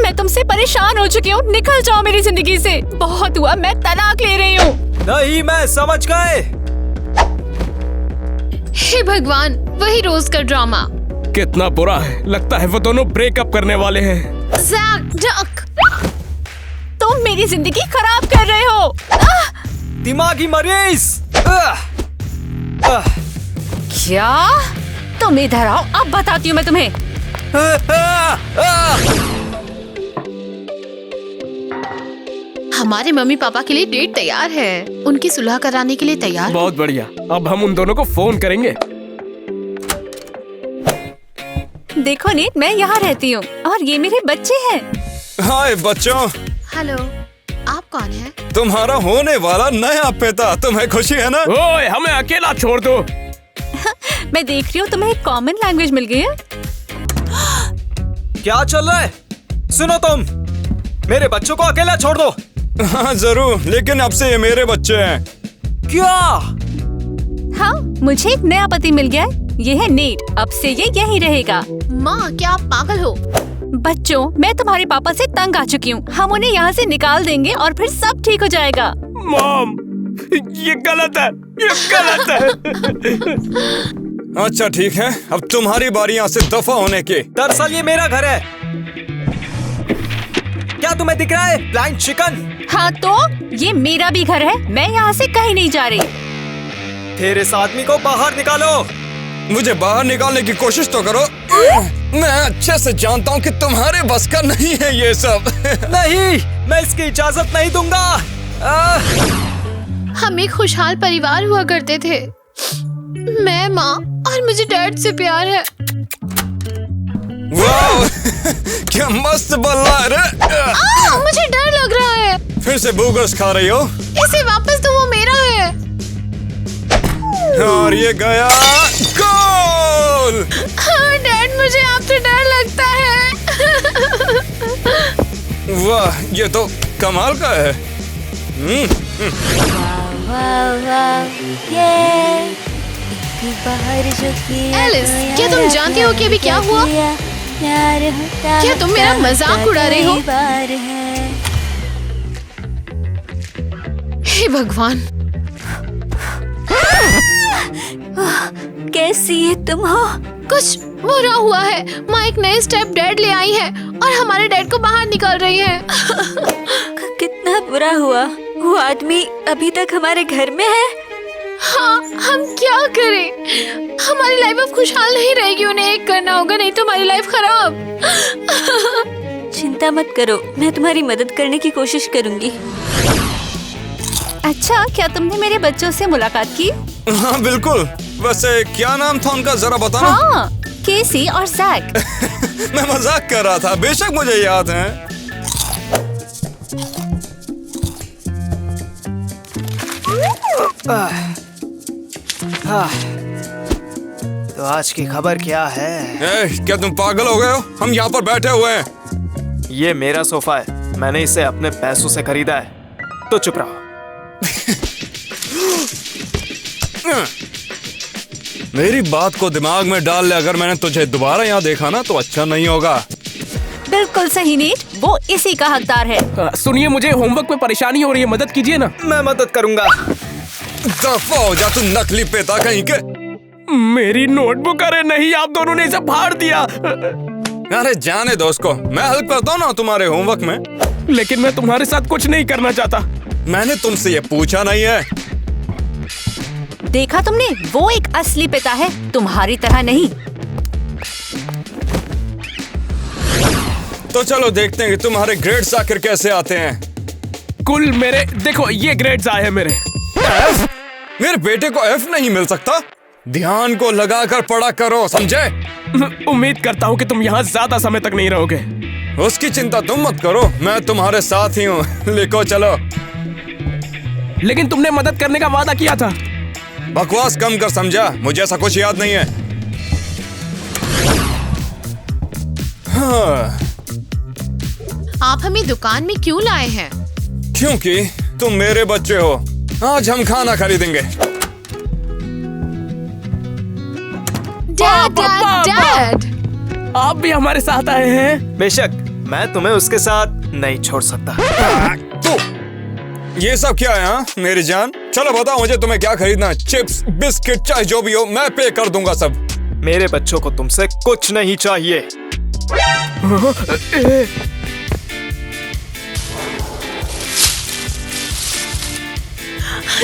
मैं तुमसे परेशान हो चुकी हूँ, निकल जाओ मेरी जिंदगी से। बहुत हुआ, मैं तलाक ले रही हूँ। नहीं, मैं समझ गए। हे भगवान, वही रोज का ड्रामा। कितना बुरा है, लगता है वो दोनों ब्रेकअप करने वाले हैं। Jack, duck. तुम मेरी जिंदगी खराब कर रहे हो। दिमागी मरीज। क्या? तुम इधर आओ, अब बताती हूँ मैं तुम्हें। हमारे मम्मी पापा के लिए डेट तैयार है, उनकी सुलह कराने के लिए तैयार। बहुत बढ़िया, अब हम उन दोनों को फोन करेंगे। देखो नीट, मैं यहाँ रहती हूँ और ये मेरे बच्चे हैं। हाय बच्चों। हेलो, आप कौन हैं? तुम्हारा होने वाला नया पिता। तुम्हें खुशी है ना? ओए, हमें अकेला छोड़ दो। मैं देख रही हूँ तुम्हें एक कॉमन लैंग्वेज मिल गई है। क्या चल रहा है? सुनो तुम, मेरे बच्चों को अकेला छोड़ दो। हाँ जरूर, लेकिन अब से ये मेरे बच्चे हैं। क्या? हाँ, मुझे एक नया पति मिल गया है। ये है नीट, अब से ये यहीं रहेगा। माँ, क्या आप पागल हो? बच्चों, मैं तुम्हारे पापा से तंग आ चुकी हूँ। हम उन्हें यहाँ से निकाल देंगे और फिर सब ठीक हो जाएगा। मॉम, ये गलत है, ये गलत है। अच्छा ठीक है, अब तुम्हारी बारी यहाँ से दफा होने की। दरअसल ये मेरा घर है। क्या तुम्हें दिख रहा है? Blind chicken. हाँ तो ये मेरा भी घर है, मैं यहाँ से कहीं नहीं जा रही। फिर इस आदमी को बाहर निकालो। मुझे बाहर निकालने की कोशिश तो करो। मैं अच्छे से जानता हूँ कि तुम्हारे बस का नहीं है ये सब। नहीं, मैं इसकी इजाजत नहीं दूंगा। हम एक खुशहाल परिवार हुआ करते थे, मैं, माँ और मुझे डैड से प्यार है। वाह, क्या मस्त बल्ला है रे। मुझे डर लग रहा है। फिर से बूगर्स खा रही हो? इसे वापस दो, वो मेरा है। और ये गया गोल। हाँ डैड, मुझे आपसे डर लगता है। वाह, ये तो कमाल का है। एलिस, क्या तुम जानती हो कि अभी क्या हुआ? क्या तुम मेरा मजाक उड़ा रही हो? हे भगवान, कैसी है तुम हो? कुछ बुरा हुआ है। माँ एक नए स्टेप डैड ले आई है और हमारे डैड को बाहर निकाल रही है। कितना बुरा हुआ। वो आदमी अभी तक हमारे घर में है। हाँ, हम क्या करें? हमारी लाइफ अब खुशहाल नहीं रहेगी, उन्हें एक करना होगा, नहीं तो हमारी लाइफ खराब। चिंता मत करो, मैं तुम्हारी मदद करने की कोशिश करूंगी। अच्छा, क्या तुमने मेरे बच्चों से मुलाकात की? हाँ बिल्कुल। वैसे क्या नाम था उनका, जरा बताना। हाँ, केसी और जैक। मैं मजाक कर रहा था, बेशक मुझे याद है। तो आज की खबर क्या है? क्या तुम पागल हो गए हो? हम यहाँ पर बैठे हुए हैं। ये मेरा सोफा है, मैंने इसे अपने पैसों से खरीदा है, तो चुप रहो। मेरी बात को दिमाग में डाल ले, अगर मैंने तुझे दोबारा यहाँ देखा ना तो अच्छा नहीं होगा। बिल्कुल सही नीट, वो इसी का हकदार है। सुनिए, मुझे होमवर्क में परेशानी हो रही है, मदद कीजिए ना। मैं मदद करूंगा। दफा हो जा तू नकली पेता कहीं के। मेरी नोटबुक। अरे नहीं, आप दोनों ने इसे फाड़ दिया। अरे जाने दो उसको, मैं हेल्प करता हूँ ना तुम्हारे होमवर्क में। लेकिन मैं तुम्हारे साथ कुछ नहीं करना चाहता। मैंने तुमसे ये पूछा नहीं है। देखा तुमने, वो एक असली पिता है, तुम्हारी तरह नहीं। तो चलो देखते हैं कि तुम्हारे ग्रेड्स आखिर कैसे आते हैं। कुल मेरे, देखो ये ग्रेड्स आए हैं मेरे। F? मेरे बेटे को F नहीं मिल सकता? ध्यान को लगाकर पढ़ा करो, समझे? उम्मीद करता हूँ कि तुम यहाँ ज्यादा समय तक नहीं रहोगे। उसकी चिंता तुम मत करो, मैं तुम्हारे साथ ही हूँ। लिखो चलो। लेकिन तुमने मदद करने का वादा किया था। बकवास कम कर, समझा? मुझे ऐसा कुछ याद नहीं है। हाँ। आप हमें दुकान में क्यों लाए हैं? क्योंकि तुम मेरे बच्चे हो। आज हम खाना खरीदेंगे। Dad, dad, dad. आप भी हमारे साथ आए हैं। बेशक, मैं तुम्हें उसके साथ नहीं छोड़ सकता। तो ये सब क्या है हाँ मेरी जान? चलो बताओ मुझे तुम्हें क्या खरीदना है? चिप्स, बिस्किट, चाहे जो भी हो, मैं पे कर दूंगा सब। मेरे बच्चों को तुमसे कुछ नहीं चाहिए।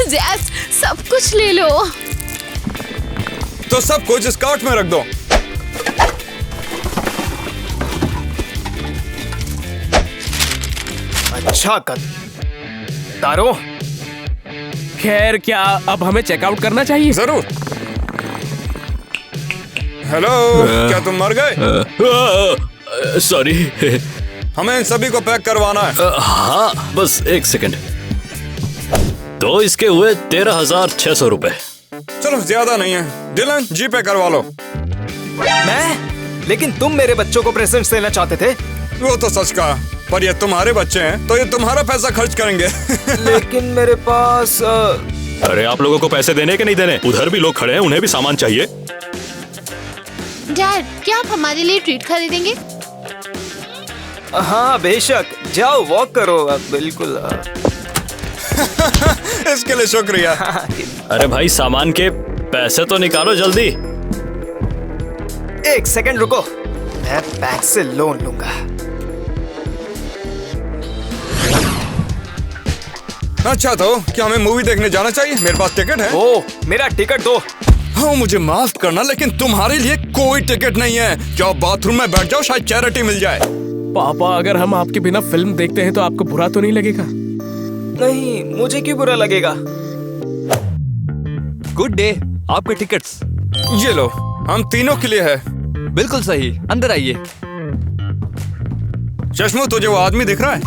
जैस, सब कुछ ले लो। तो सब कुछ इस कार्ट में रख दो। अच्छा कर तारो। खैर, क्या अब हमें चेकआउट करना चाहिए? जरूर। हेलो, क्या तुम मर गए? सॉरी। हमें इन सभी को पैक करवाना है। हाँ, बस एक सेकंड। तो इसके हुए 13,600 रुपए। चलो ज्यादा नहीं है। डिलन, जी पे करवा लो। मैं? लेकिन तुम मेरे बच्चों को प्रेजेंट्स देना चाहते थे। वो तो सच कहा, पर ये तुम्हारे बच्चे हैं तो ये तुम्हारा पैसा खर्च करेंगे। लेकिन मेरे पास अरे आप लोगों को पैसे देने के नहीं देने? उधर भी लोग खड़े हैं, उन्हें भी सामान चाहिए। डैड, क्या आप हमारे लिए ट्रीट खरीदेंगे? हाँ बेशक, जाओ वॉक करो। बिल्कुल। इसके लिए शुक्रिया। अरे भाई, सामान के पैसे तो निकालो जल्दी। एक सेकंड रुको, मैं बैंक से लोन लूंगा। अच्छा, तो क्या हमें मूवी देखने जाना चाहिए? मेरे पास टिकट है। ओ, मेरा टिकट दो। हाँ, मुझे माफ करना, लेकिन तुम्हारे लिए कोई टिकट नहीं है। जाओ बाथरूम में बैठ जाओ, शायद चैरिटी मिल जाए। पापा, अगर हम आपके बिना फिल्म देखते हैं तो आपको बुरा तो नहीं लगेगा? नहीं, मुझे क्यों बुरा लगेगा? गुड डे, आपके टिकट्स। ये लो, हम तीनों के लिए है। बिल्कुल सही, अंदर आइए। चश्मो, तुझे वो आदमी दिख रहा है?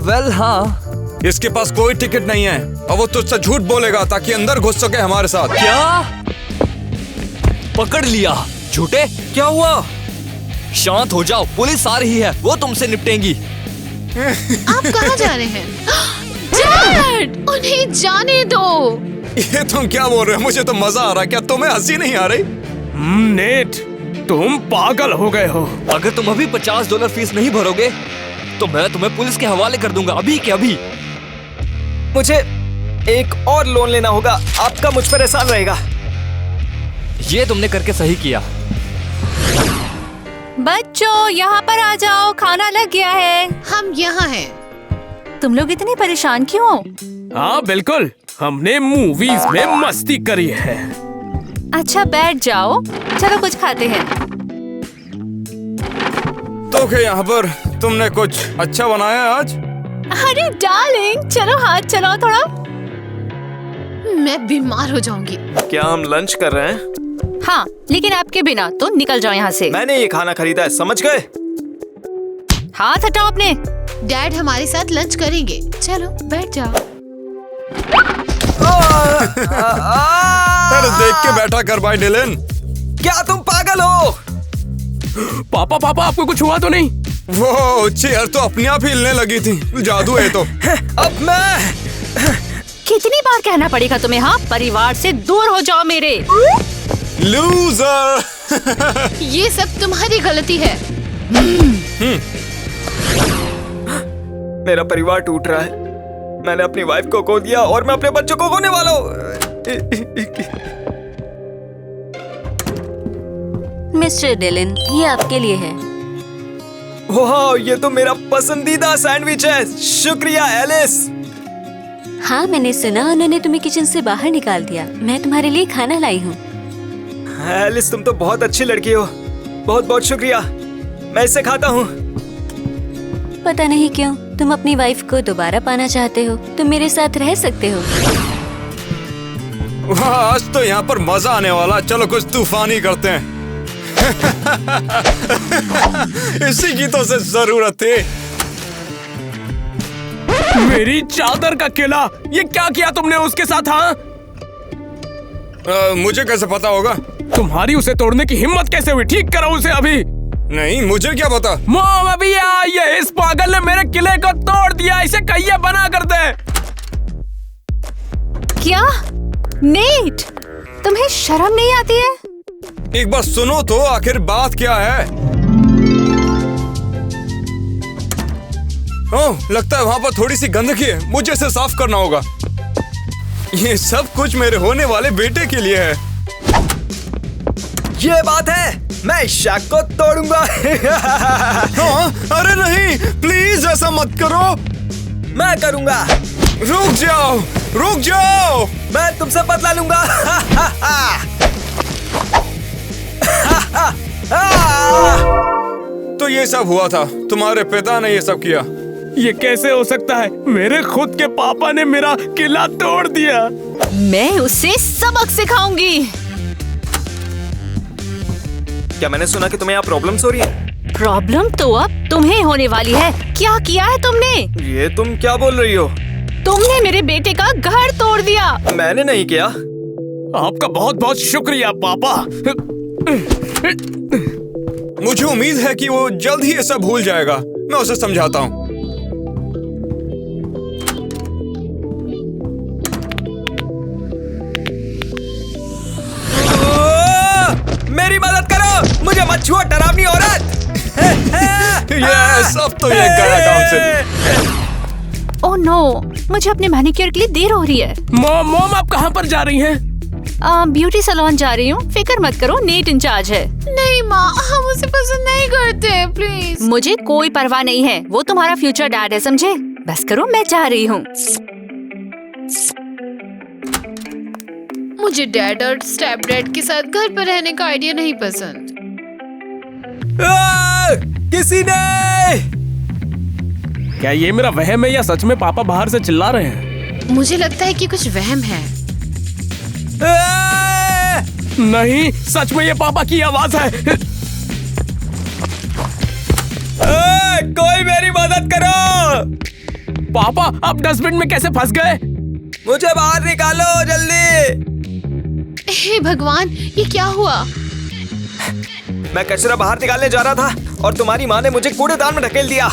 वेल हाँ। इसके पास कोई टिकट नहीं है और वो तुझसे झूठ बोलेगा ताकि अंदर घुस सके हमारे साथ। क्या? पकड़ लिया। झूठे? क्या हुआ? शांत हो जाओ, पुलिस आ रही है, वो तुमसे निपटेंगी। आप कहाँ जा रहे हैं? डैड, उन्हें जाने दो। ये तुम क्या बोल रहे हो? मुझे तो मजा आ रहा है। क्या तुम्हें हंसी नहीं आ रही? नेट, तुम पागल हो गए हो। अगर तुम अभी $50 फीस नहीं भरोगे तो मैं तुम्हें पुलिस के हवाले कर दूंगा, अभी के अभी। मुझे एक और लोन लेना होगा। आपका मुझ पर एहसान रहेगा। ये तुमने करके सही किया। बच्चों, यहाँ पर आ जाओ, खाना लग गया है। हम यहाँ हैं। तुम लोग इतने परेशान क्यों हो? हाँ बिल्कुल, हमने मूवीज में मस्ती करी है। अच्छा बैठ जाओ, चलो कुछ खाते हैं। तो क्या यहाँ पर तुमने कुछ अच्छा बनाया है आज? अरे डार्लिंग, चलो हाथ चलाओ थोड़ा। मैं बीमार हो जाऊंगी। क्या हम लंच कर रहे हैं? हाँ, लेकिन आपके बिना तो निकल जाओ यहाँ से। मैंने ये खाना खरीदा है, समझ गए? हाथ हटाओ अपने। डैड हमारे साथ लंच करेंगे, चलो बैठ जाओ। अरे देख के बैठा कर भाई डिलन। क्या तुम पागल हो? पापा, आपको कुछ हुआ तो नहीं? वो चेयर तो अपने आप ही हिलने लगी थी। जादू है तो। अब मैं कितनी बार कहना पड़ेगा तुम्हें? हाँ, परिवार से दूर हो जाओ मेरे। लूजर। ये सब तुम्हारी गलती है। मेरा परिवार टूट रहा है। मैंने अपनी वाइफ को खो दिया और मैं अपने बच्चों को खोने वाला हूँ। मिस्टर डिलन, ये आपके लिए है। वाह, ये तो मेरा पसंदीदा सैंडविच है। शुक्रिया एलिस। हाँ, मैंने सुना उन्होंने तुम्हें किचन से बाहर निकाल दिया। मैं तुम्हारे लिए खाना लाई हूँ। एलिस, तुम तो बहुत अच्छी लड़की हो। बहुत बहुत शुक्रिया। मैं इसे खाता हूँ। पता नहीं क्यों तुम अपनी वाइफ को दोबारा पाना चाहते हो। तुम मेरे साथ रह सकते हो। वाह, आज तो यहाँ पर मजा आने वाला। चलो कुछ तूफानी करते हैं। इसी की तो से जरूरत थी। मेरी चादर का किला, ये क्या किया तुमने उसके साथ? हाँ, मुझे कैसे पता होगा? तुम्हारी उसे तोड़ने की हिम्मत कैसे हुई? ठीक करो उसे अभी। नहीं, मुझे क्या पता। मॉम, अभी ये इस पागल ने मेरे किले को तोड़ दिया। इसे कहिए बना कर दे। क्या? नेट, तुम्हें शर्म नहीं आती है? एक बार सुनो तो, आखिर बात क्या है? ओह, लगता है वहाँ पर थोड़ी सी गंदगी है, मुझे इसे साफ करना होगा। ये सब कुछ मेरे होने वाले बेटे के लिए है। ये बात है, मैं इस शाख को तोड़ूंगा। हाँ, अरे नहीं, प्लीज ऐसा मत करो। मैं करूंगा। रुक जाओ, रुक जाओ। मैं तुमसे बदला लूंगा। तो ये सब हुआ था, तुम्हारे पिता ने ये सब किया। ये कैसे हो सकता है? मेरे खुद के पापा ने मेरा किला तोड़ दिया। मैं उसे सबक सिखाऊंगी। क्या मैंने सुना कि तुम्हें यहाँ प्रॉब्लम्स हो रही है? प्रॉब्लम तो अब तुम्हें होने वाली है। क्या किया है तुमने? ये तुम क्या बोल रही हो? तुमने मेरे बेटे का घर तोड़ दिया। मैंने नहीं किया। आपका बहुत बहुत शुक्रिया पापा। मुझे उम्मीद है कि वो जल्द ही ये सब भूल जाएगा। मैं उसे समझाता हूँ। मेरी मदद करो, मुझे मत छुओ डरावनी औरत। यस, अब तो ये गया काम से। ओह नो, मुझे अपने मैनिक्योर के लिए देर हो रही है। मॉम आप कहाँ पर जा रही हैं? ब्यूटी सैलून जा रही हूँ। फिक्र मत करो, नेट इंचार्ज है। नहीं माँ, हम उसे पसंद नहीं करते, प्लीज। मुझे कोई परवाह नहीं है, वो तुम्हारा फ्यूचर डैड है, समझे? बस करो, मैं जा रही हूँ। मुझे डैड और स्टेप डैड के साथ घर पर रहने का आइडिया नहीं पसंद। किसी ने! क्या ये मेरा वहम है या सच में पापा बाहर से चिल्ला रहे हैं? मुझे लगता है कि कुछ वहम है। नहीं, सच में ये पापा की आवाज है। कोई मेरी मदद करो। पापा, आप डस्टबिन में कैसे फंस गए? मुझे बाहर निकालो जल्दी। हे भगवान, ये क्या हुआ? मैं कचरा बाहर निकालने जा रहा था और तुम्हारी माँ ने मुझे कूड़ेदान में ढकेल दिया।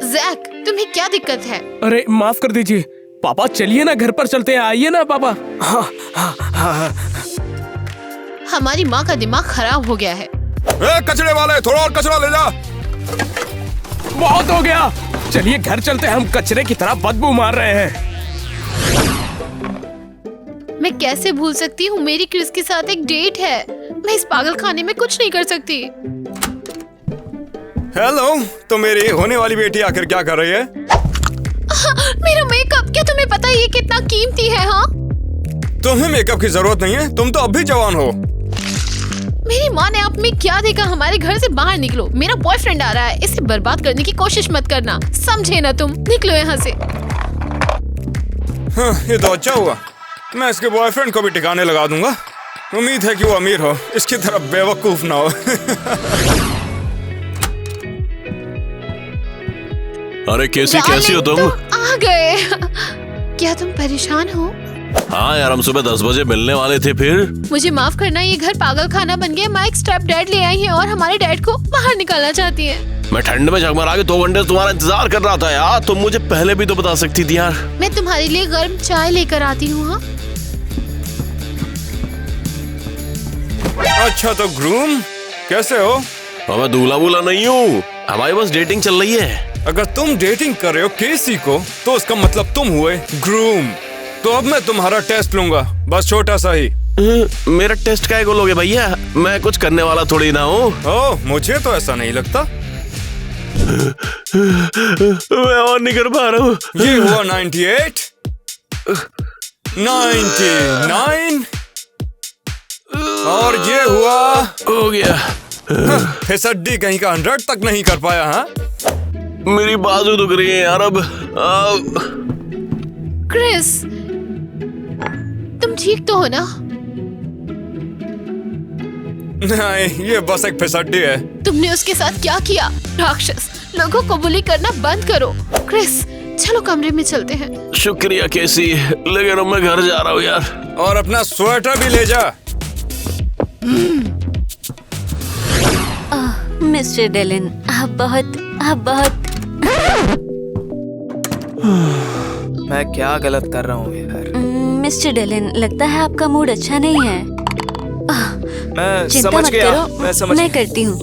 जैक, तुम्हें क्या दिक्कत है? अरे माफ कर दीजिए पापा, चलिए ना घर पर चलते हैं। आइए ना पापा। हमारी माँ का दिमाग खराब हो गया है। कचरे वाले, थोड़ा और कचरा ले जा। बहुत हो गया, चलिए घर चलते हैं। हम कचरे की तरह बदबू मार रहे हैं। मैं कैसे भूल सकती हूँ, मेरी क्रिस के साथ एक डेट है। मैं इस पागल खाने में कुछ नहीं कर सकती। हेलो, तो मेरी होने वाली बेटी आखिर क्या कर रही है? मेरा मेकअप, क्या तुम्हें पता है ये कितना कीमती है? हाँ, तुम्हें मेकअप की जरूरत नहीं है, तुम तो अब भी जवान हो। मेरी माँ ने आप में क्या देखा? हमारे घर से बाहर निकलो, मेरा बॉयफ्रेंड आ रहा है। इसे बर्बाद करने की कोशिश मत करना, समझे ना तुम? निकलो यहाँ से। हाँ, ये तो अच्छा हुआ। मैं इसके बॉयफ्रेंड को भी ठिकाने लगा दूंगा। उम्मीद है कि वो अमीर हो, इसकी तरह बेवकूफ ना हो। अरे कैसी हो तुम? आ गए। क्या तुम परेशान हो? हाँ यार, हम सुबह 10 बजे मिलने वाले थे। फिर मुझे माफ करना, ये घर पागल खाना बन गया। माइक स्टेप डैड ले आई है और हमारे डैड को बाहर निकालना चाहती है। मैं ठंड में झगमरा के 2 घंटे तुम्हारा इंतजार कर रहा था यार। तुम मुझे पहले भी तो बता सकती थी यार। मैं तुम्हारे लिए गर्म चाय लेकर आती हूँ। हाँ, अच्छा तो ग्रूम, कैसे हो? और मैं दूल्हा वूल्हा नहीं हूँ, हमारी बस डेटिंग चल रही है। अगर तुम डेटिंग कर रहे हो केसी को, तो उसका मतलब तुम हुए ग्रूम। तो अब मैं तुम्हारा टेस्ट लूंगा, बस छोटा सा ही। मेरा टेस्ट क्या बोलोगे भैया? मैं कुछ करने वाला थोड़ी ना हूँ। ओह, मुझे तो ऐसा नहीं लगता। मैं और नहीं कर पा रहा हूँ। ये हुआ 98, 99 और ये हुआ हो गया। फिसड्डी कहीं का 100 तक नहीं कर पाया। हाँ, मेरी बाजू दुख रही है यार अब। क्रिस, तुम ठीक तो हो ना? नहीं, ये बस एक फिसड्डी है। तुमने उसके साथ क्या किया? राक्षस, लोगों को बुली करना बंद करो। क्रिस, चलो कमरे में चलते हैं। शुक्रिया कैसी, लेकिन अब मैं घर जा रहा हूँ यार। और अपना स्वेटर भी ले जा। मिस्टर डेलन, आप बहुत मैं क्या गलत कर रहा हूँ यार? मिस्टर डेलन, लगता है आपका मूड अच्छा नहीं है। मैं चिंता समझ मत गया, करो, मैं समझ मैं गया। करती हूँ।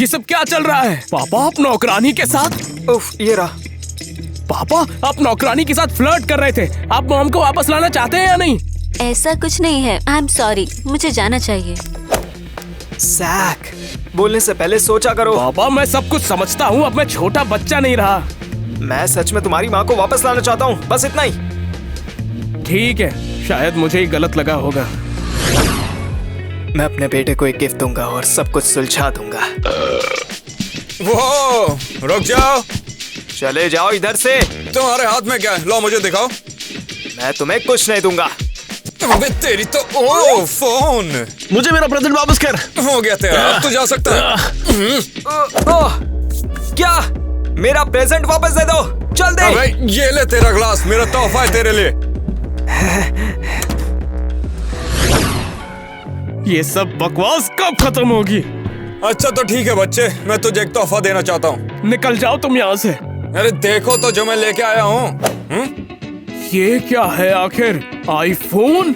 ये सब क्या चल रहा है? पापा आप नौकरानी के साथ? उफ, ये रहा। पापा आप नौकरानी के साथ फ्लर्ट कर रहे थे। आप मॉम को वापस लाना चाहते हैं या नहीं? ऐसा कुछ नहीं है। आई एम सॉरी, मुझे जाना चाहिए। जैक, बोलने से पहले सोचा करो। पापा मैं सब कुछ समझता हूँ, अब मैं छोटा बच्चा नहीं रहा। मैं सच में तुम्हारी माँ को वापस लाना चाहता हूँ, बस इतना ही। ठीक है, शायद मुझे ही गलत लगा होगा। मैं अपने बेटे को एक गिफ्ट दूंगा और सब कुछ सुलझा दूंगा। वो रुक जाओ। चले जाओ इधर से। तुम्हारे हाथ में क्या है? लो मुझे दिखाओ। मैं तुम्हें कुछ नहीं दूंगा। अबे तेरी तो ओ फोन। मुझे मेरा प्रेजेंट वापस कर। हो गया तेरा, अब तू जा सकता है। ओह, क्या? मेरा प्रेजेंट वापस दे दो, चल दे। अबे ये ले तेरा ग्लास, मेरा तोहफा है तेरे लिए। ये सब बकवास कब खत्म होगी? अच्छा तो ठीक है बच्चे, मैं तुझे एक तोहफा देना चाहता हूँ। निकल जाओ तुम यहाँ से। अरे देखो तो जो मैं लेके आया हूँ। ये क्या है आखिर? आईफोन?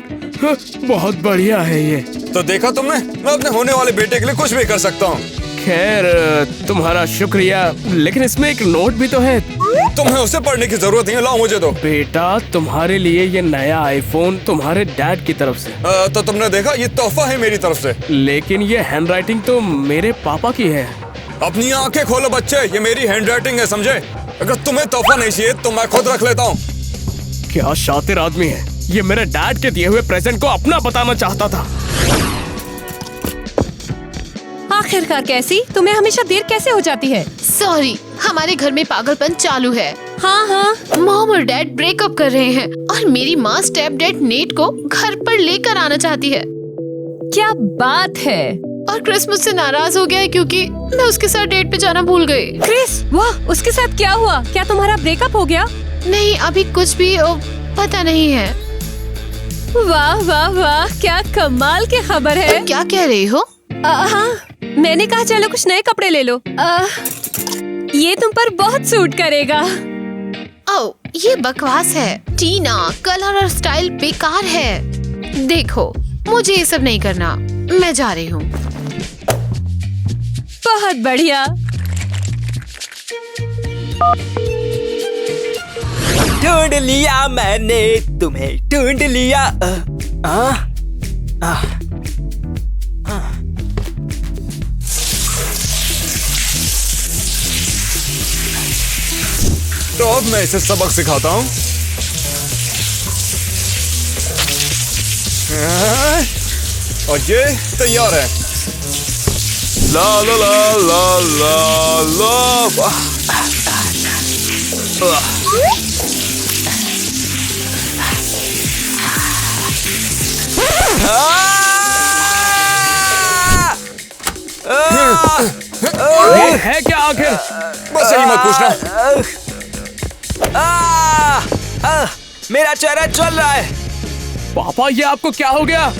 बहुत बढ़िया है ये। तो देखा तुमने, मैं अपने होने वाले बेटे के लिए कुछ भी कर सकता हूँ। खैर तुम्हारा शुक्रिया, लेकिन इसमें एक नोट भी तो है। तुम्हें उसे पढ़ने की जरूरत नहीं है, लाओ मुझे दो। बेटा तुम्हारे लिए ये नया आईफोन तुम्हारे डैड की तरफ से। तो तुमने देखा, ये तोहफा है मेरी तरफ से। लेकिन ये हैंडराइटिंग तो मेरे पापा की है। अपनी आंखें खोलो बच्चे, ये मेरी हैंडराइटिंग है, समझे? अगर तुम्हें तोहफा नहीं चाहिए तो मैं खुद रख लेता हूँ। क्या शातिर आदमी है ये, मेरे डैड के दिए हुए प्रेजेंट को अपना बताना चाहता था। आखिरकार कैसी? तुम्हें हमेशा देर कैसे हो जाती है? सॉरी, हमारे घर में पागलपन चालू है। हाँ हाँ, मॉम और डैड ब्रेकअप कर रहे हैं और मेरी माँ स्टेप डैड नेट को घर पर लेकर आना चाहती है। क्या बात है? और क्रिस मुझसे नाराज हो गया है क्योंकि मैं उसके साथ डेट पे जाना भूल गई। क्रिस, वाह, उसके साथ क्या हुआ? क्या तुम्हारा ब्रेकअप हो गया? नहीं, अभी कुछ भी पता नहीं है। वाह वाह वाह, क्या कमाल की खबर है। क्या कह रही हो? हाँ, मैंने कहा चलो कुछ नए कपड़े ले लो। ये तुम पर बहुत सूट करेगा। ओह, ये बकवास है। टीना, कलर और स्टाइल बेकार है। देखो, मुझे ये सब नहीं करना, मैं जा रही हूँ। बहुत बढ़िया। ढूंढ लिया मैंने तुम्हें, ढूंढ लिया। तो अब मैं इसे सबक सिखाता हूँ। और ये तैयार है। ला ला ला ला ला ला। ये है क्या आखिर? बस यही मत पूछना। मेरा चेहरा चल रहा है। पापा ये आपको क्या हो गया?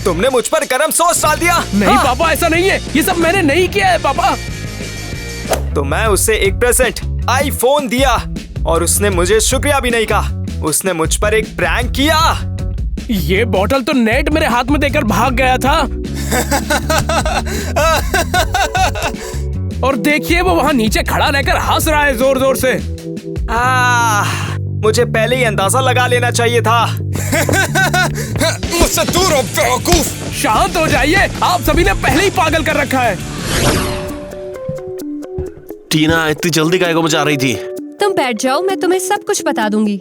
तुमने मुझ पर गरम सॉस डाल दिया। नहीं पापा, ऐसा नहीं है, ये सब मैंने नहीं किया है पापा। तो मैं उसे एक प्रेजेंट आईफोन दिया और उसने मुझे शुक्रिया भी नहीं कहा। उसने मुझ पर एक प्रैंक किया। ये बोतल तो नेट मेरे हाथ में देकर भाग गया था। और देखिए वो वहाँ नीचे खड़ा रहकर हंस रहा है जोर जोर से। मुझे पहले ही अंदाजा लगा लेना चाहिए था। मुझसे दूर हो बेवकूफ। शांत हो जाइए, आप सभी ने पहले ही पागल कर रखा है। टीना इतनी जल्दी काहे को मचा रही थी? तुम बैठ जाओ, मैं तुम्हें सब कुछ बता दूंगी।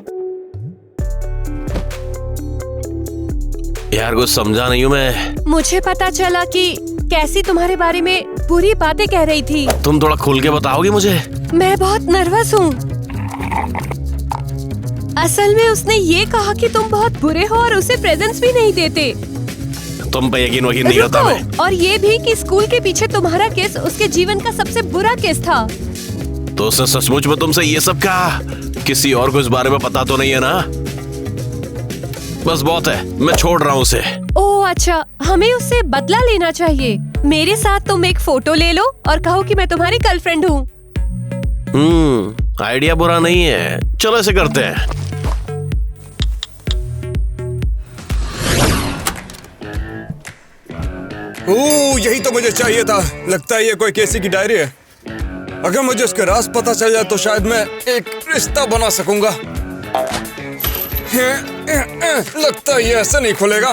यार कुछ समझा नहीं हूँ मैं। मुझे पता चला कि कैसी तुम्हारे बारे में बुरी बातें कह रही थी। तुम थोड़ा खुल के बताओगी मुझे? मैं बहुत नर्वस हूँ। असल में उसने ये कहा कि तुम बहुत बुरे हो और उसे प्रेजेंट्स भी नहीं देते। तुम पे यकीन वकीन नहीं करता मैं। और ये भी कि स्कूल के पीछे तुम्हारा केस उसके जीवन का सबसे बुरा केस था। तो उसने सचमुच में तुमसे ये सब कहा? किसी और को इस बारे में पता तो नहीं है ना? बस बहुत है, मैं छोड़ रहा हूँ उसे। ओह अच्छा, हमें उससे बदला लेना चाहिए। मेरे साथ तुम एक फोटो ले लो और कहो कि मैं तुम्हारी गर्लफ्रेंड हूँ। आइडिया बुरा नहीं है, चलो ऐसे करते हैं। यही तो मुझे चाहिए था। लगता है ये कोई केसी की डायरी है। अगर मुझे उसके राज पता चल जाए तो शायद मैं एक रिश्ता बना सकूंगा। लगता है ये ऐसा नहीं खुलेगा।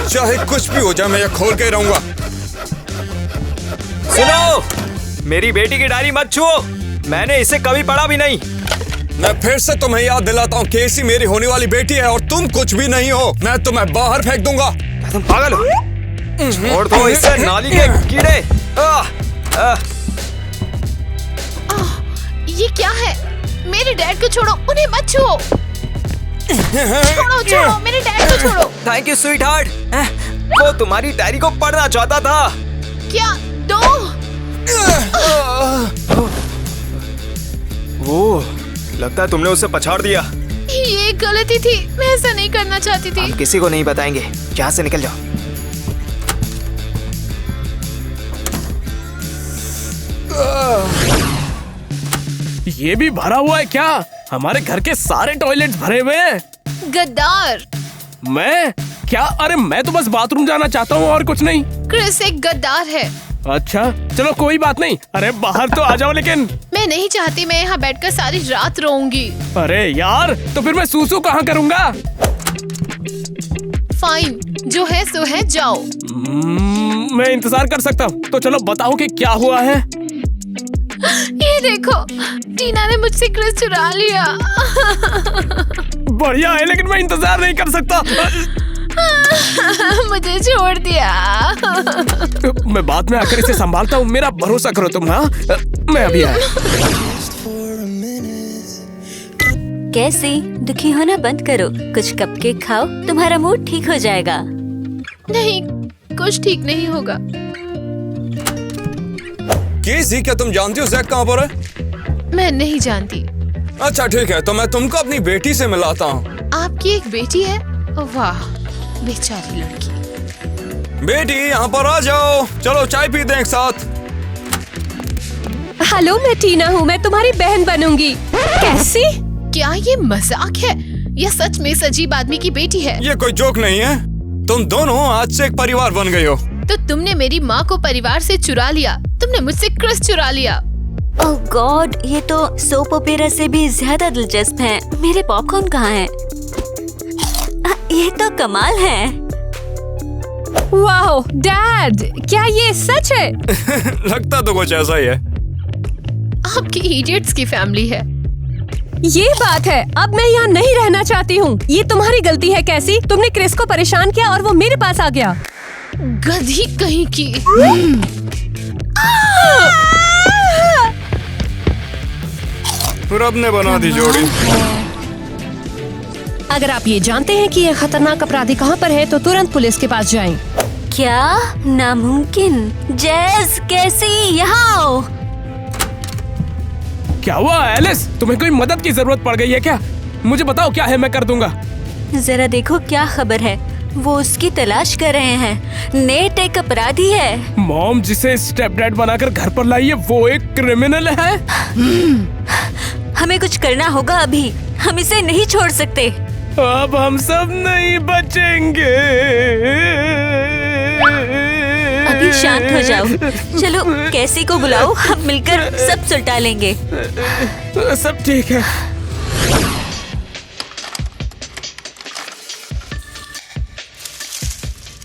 चाहे कुछ भी हो जाए मैं ये खोल के ही रहूंगा। सुनो, मेरी बेटी की डायरी मत छुओ, मैंने इसे कभी पढ़ा भी नहीं। मैं फिर से तुम्हें याद दिलाता हूँ, केसी मेरी होने वाली बेटी है और तुम कुछ भी नहीं हो। मैं तुम्हें बाहर फेंक दूंगा। तुम पागल हो? छोड़ दो इसे, नाली के कीड़े। ये क्या है? मेरे डैड को छोड़ो, उन्हें मत छुओ। छोड़ो, मेरे डैड को छोड़ो। Thank you sweet heart. वो तुम्हारी डायरी को पढ़ना चाहता था। क्या? दो। वो लगता है तुमने उसे पछाड़ दिया। ये गलती थी, मैं ऐसा नहीं करना चाहती थी। हम किसी को नहीं बताएंगे, यहाँ से निकल जाओ। ये भी भरा हुआ है क्या? हमारे घर के सारे टॉयलेट्स भरे हुए हैं। गद्दार। मैं क्या? अरे मैं तो बस बाथरूम जाना चाहता हूँ और कुछ नहीं। क्रिस एक गद्दार है। अच्छा चलो कोई बात नहीं। अरे बाहर तो आ जाओ। लेकिन मैं नहीं चाहती मैं यहाँ बैठकर सारी रात रोऊंगी। अरे यार, तो फिर मैं सूसू कहाँ करूँगा? फाइन, जो है सो है, जाओ। मैं इंतजार कर सकता हूँ। तो चलो बताओ कि क्या हुआ है। ये देखो, टीना ने मुझसे क्रिस चुरा लिया। बढ़िया है, लेकिन मैं इंतजार नहीं कर सकता। मुझे छोड़ दिया। मैं बाद में आकर इसे संभालता हूँ, मेरा भरोसा करो तुम। हाँ, मैं अभी आया। कैसी दुखी होना बंद करो, कुछ कपकेक खाओ, तुम्हारा मूड ठीक हो जाएगा। नहीं, कुछ ठीक नहीं होगा। केसी, क्या तुम जानती हो जैक कहाँ पर है? मैं नहीं जानती। अच्छा ठीक है, तो मैं तुमको अपनी बेटी से मिलाता हूँ। आपकी एक बेटी है? वाह, बेचारी लड़की। बेटी यहाँ पर आ जाओ, चलो चाय पीते हैं एक साथ। हेलो, मैं टीना हूँ, मैं तुम्हारी बहन बनूंगी। कैसी? क्या ये मजाक है या सच में इस अजीब आदमी की बेटी है? ये कोई जोक नहीं है। तुम दोनों आज से एक परिवार बन गई हो। तो तुमने मेरी माँ को परिवार से चुरा लिया, तुमने मुझसे क्रिस चुरा लिया। ओह गॉड, ये तो सोप ओपेरा से भी ज्यादा दिलचस्प है। मेरे पॉपकॉर्न कहाँ हैं? ये तो कमाल है। वाह डैड, क्या ये सच है? लगता तो कुछ ऐसा ही है। आपकी इडियट्स की फैमिली है। ये बात है, अब मैं यहाँ नहीं रहना चाहती हूँ। ये तुम्हारी गलती है कैसी। तुमने क्रिस को परेशान किया और वो मेरे पास आ गया। गधी कहीं की। रब ने बना दी जोड़ी। अगर आप ये जानते हैं कि ये खतरनाक अपराधी कहाँ पर है तो तुरंत पुलिस के पास जाएं। क्या? नामुमकिन। जैज, कैसी, यहाँ आओ। क्या हुआ एलिस? तुम्हें कोई मदद की जरूरत पड़ गई है क्या? मुझे बताओ, क्या है, मैं कर दूंगा। जरा देखो क्या खबर है। वो उसकी तलाश कर रहे हैं। नेट एक अपराधी है। मॉम जिसे स्टेप डैड बनाकर घर पर लाई है, वो एक क्रिमिनल है। हमें कुछ करना होगा अभी। हम इसे नहीं छोड़ सकते। अब हम सब नहीं बचेंगे। अभी शांत हो जाओ। चलो कैसी को बुलाओ, हम मिलकर सब सुलटा लेंगे। सब ठीक है।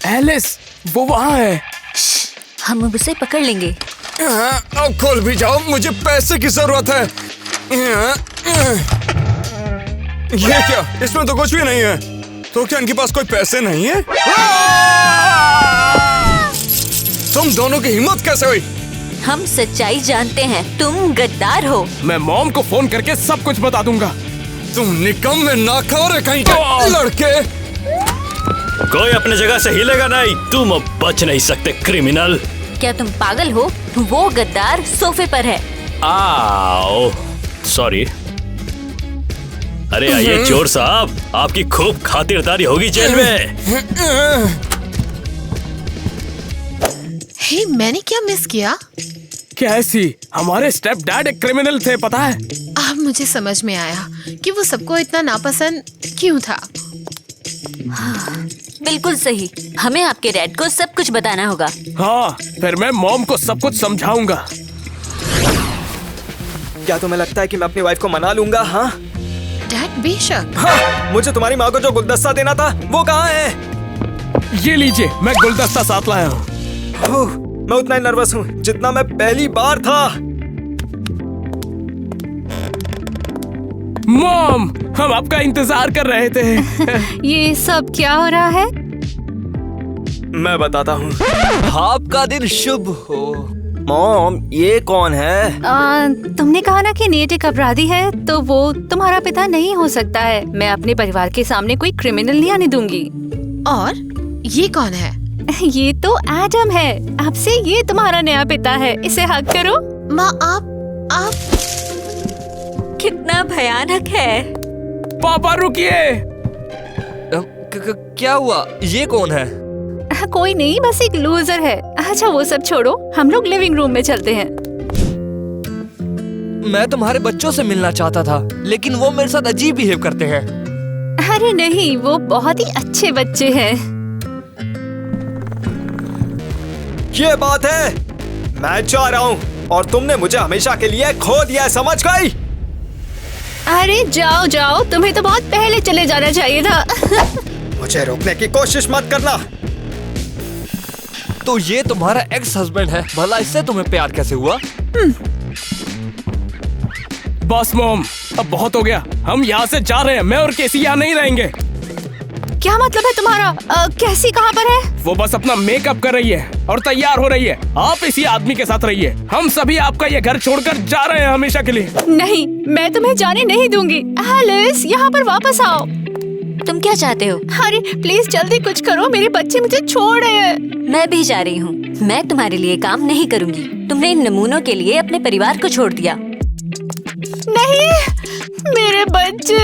एलिस, वो वहाँ है। हम उसे पकड़ लेंगे। अब खोल भी जाओ, मुझे पैसे की जरूरत है। ये क्या? इसमें तो कुछ भी नहीं है। तो क्या इनके पास कोई पैसे नहीं है? तुम दोनों की हिम्मत कैसे हुई? हम सच्चाई जानते हैं, तुम गद्दार हो। मैं मॉम को फोन करके सब कुछ बता दूंगा। तुम निकम्मे नाखौरे कहीं के लड़के। कोई अपने जगह से हिलेगा नहीं। तुम अब बच नहीं सकते क्रिमिनल। क्या तुम पागल हो? वो गद्दार सोफे पर है। आओ, सॉरी। अरे आइए चोर साहब, आपकी खूब खातिरदारी होगी जेल में। हे, मैंने क्या मिस किया? कैसी? हमारे स्टेप डैड एक क्रिमिनल थे, पता है? अब मुझे समझ में आया कि वो सबको इतना नापसंद क्यों था। बिल्कुल सही। हमें आपके डैड को सब कुछ बताना होगा। हाँ, फिर मैं मॉम को सब कुछ समझाऊंगा। क्या तुम्हें लगता है कि मैं अपनी वाइफ को मना लूंगा? हाँ डैड बेशक। हाँ, मुझे तुम्हारी माँ को जो गुलदस्ता देना था वो कहाँ है? ये लीजिए, मैं गुलदस्ता साथ लाया हूँ। मैं उतना ही नर्वस हूँ जितना मैं पहली बार था। मॉम, हम आपका इंतजार कर रहे थे। ये सब क्या हो रहा है? मैं बताता हूँ। आपका दिन शुभ हो। मॉम, ये कौन है? तुमने कहा ना कि नीट एक अपराधी है, तो वो तुम्हारा पिता नहीं हो सकता है। मैं अपने परिवार के सामने कोई क्रिमिनल नहीं आने दूंगी। और ये कौन है? ये तो एडम है। आपसे ये तुम्हारा नया पिता है। इसे हक करो। माँ आप कितना भयानक है। पापा रुकिए। क्या हुआ? ये कौन है? कोई नहीं, बस एक लूजर है। अच्छा वो सब छोड़ो, हम लोग लिविंग रूम में चलते हैं। मैं तुम्हारे बच्चों से मिलना चाहता था, लेकिन वो मेरे साथ अजीब बिहेव करते हैं। अरे नहीं, वो बहुत ही अच्छे बच्चे हैं। ये बात है, मैं जा रहा हूँ और तुमने मुझे हमेशा के लिए खो दिया, समझ गई? अरे जाओ जाओ, तुम्हें तो बहुत पहले चले जाना चाहिए था। मुझे रोकने की कोशिश मत करना। तो ये तुम्हारा एक्स हस्बैंड है। भला इससे तुम्हें प्यार कैसे हुआ? बस मॉम, अब बहुत हो गया। हम यहाँ से जा रहे हैं। मैं और केसी यहाँ नहीं रहेंगे। क्या मतलब है तुम्हारा? कैसी कहाँ पर है? वो बस अपना मेकअप कर रही है और तैयार हो रही है। आप इसी आदमी के साथ रहिए। हम सभी आपका ये घर छोड़कर जा रहे हैं हमेशा के लिए। नहीं, मैं तुम्हें जाने नहीं दूंगी। एलिस, यहाँ पर वापस आओ। तुम क्या चाहते हो? अरे प्लीज जल्दी कुछ करो, मेरे बच्चे मुझे छोड़ रहे हैं। मैं भी जा रही हूँ। मैं तुम्हारे लिए काम नहीं करूँगी। तुमने इन नमूनों के लिए अपने परिवार को छोड़ दिया। नहीं, मेरे बच्चे।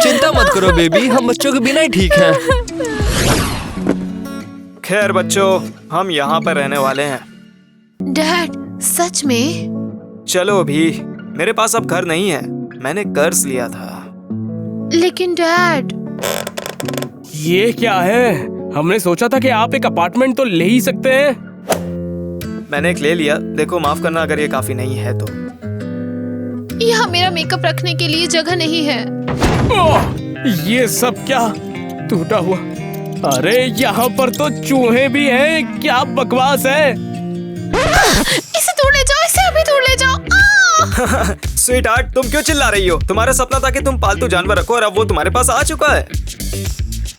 चिंता मत करो बेबी, हम बच्चों के बिना ही ठीक हैं। खैर बच्चों, हम यहाँ पर रहने वाले हैं। डैड सच में? चलो अभी, मेरे पास अब घर नहीं है। मैंने कर्ज लिया था। लेकिन डैड। ये क्या है? हमने सोचा था कि आप एक अपार्टमेंट तो ले ही सकते हैं। मैंने एक ले लिया। देखो, माफ करना अगर ये काफी नहीं है तो। यहाँ मेरा मेकअप रखने के लिए जगह नहीं है। ओह, ये सब क्या? टूटा हुआ। अरे यहाँ पर तो चूहे भी हैं। क्या बकवास है? इसे तोड़ ले जाओ, इसे अभी तोड़ ले जाओ। स्वीटहार्ट, तुम क्यों चिल्ला रही हो? तुम्हारा सपना था कि तुम पालतू जानवर रखो और अब वो तुम्हारे पास आ चुका है।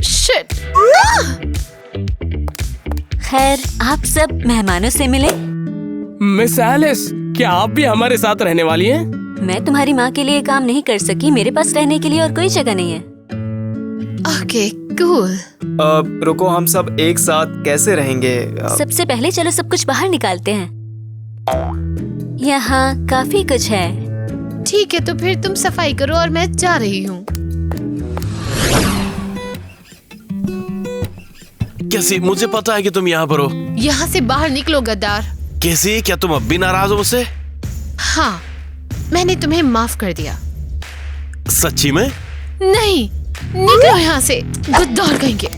शिट। खैर, आप सब मेहमानों से मिले। मिस एलिस, क्या आप भी हमारे साथ रहने वाली हैं? मैं तुम्हारी माँ के लिए काम नहीं कर सकी। मेरे पास रहने के लिए और कोई जगह नहीं है। Okay cool. रुको, हम सब एक साथ कैसे रहेंगे? सबसे पहले चलो सब कुछ बाहर निकालते हैं। यहाँ काफी कुछ है। ठीक है, तो फिर तुम सफाई करो और मैं जा रही हूँ। कैसी? मुझे पता है कि तुम यहाँ पर हो। यहाँ से बाहर निकलो गद्दार। कैसी? क्या तुम अब भी नाराज हो मुझसे? हाँ, मैंने तुम्हें माफ कर दिया। सच्ची में? नहीं, निकलो यहाँ से, गद्दार कहेंगे।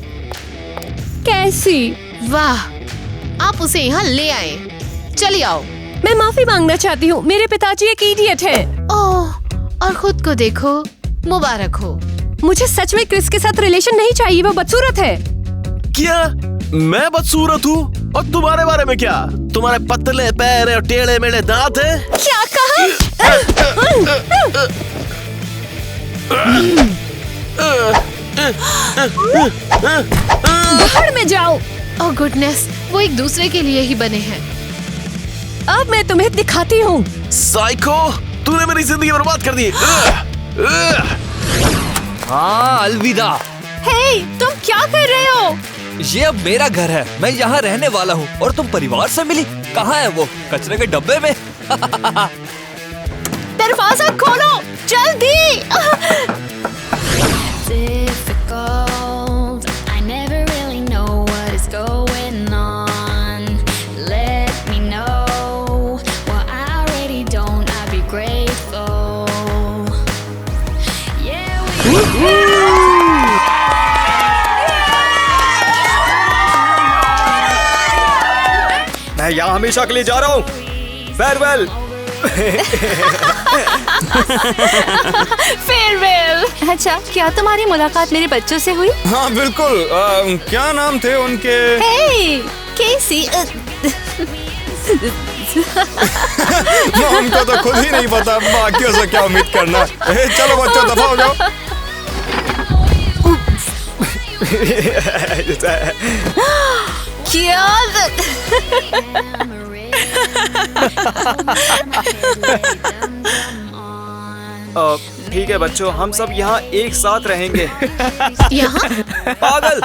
कैसी? वाह, आप उसे यहाँ ले आए। चलिए आओ। मैं माफी मांगना चाहती हूँ। मेरे पिताजी एक इडियट हैं। ओह, और खुद को देखो, मुबारक हो। मुझे सच में क्रिस के साथ रिलेशन नहीं चाहिए। वो बदसूरत है। क्या मैं बदसूरत हूँ? और तुम्हारे बारे में क्या? तुम्हारे पतले पैर और टेढ़े मेढ़े दांत हैं। क्या कहा? बाहर में जाओ। ओह गुडनेस, वो एक दूसरे के लिए ही बने हैं। अब मैं तुम्हें दिखाती हूँ। साइको, तूने मेरी जिंदगी बर्बाद कर दी। हाँ, अलविदा। हे, तुम क्या कर रहे हो? ये अब मेरा घर है। मैं यहाँ रहने वाला हूँ। और तुम परिवार से मिली? कहाँ है वो? कचरे के डब्बे में। दरवाजा खोलो जल्दी। यहाँ हमेशा के लिए जा रहा हूँ। फेयरवेल। फेयरवेल। अच्छा, क्या तुम्हारी मुलाकात मेरे बच्चों से हुई? हाँ बिल्कुल। क्या नाम थे उनके? हे, केसी। उनको तो खुद ही नहीं पता, बाकियों से क्या उम्मीद करना। चलो बच्चों दफा हो जाओ। क्या? ठीक है बच्चों, हम सब यहाँ एक साथ रहेंगे। यहाँ पागल।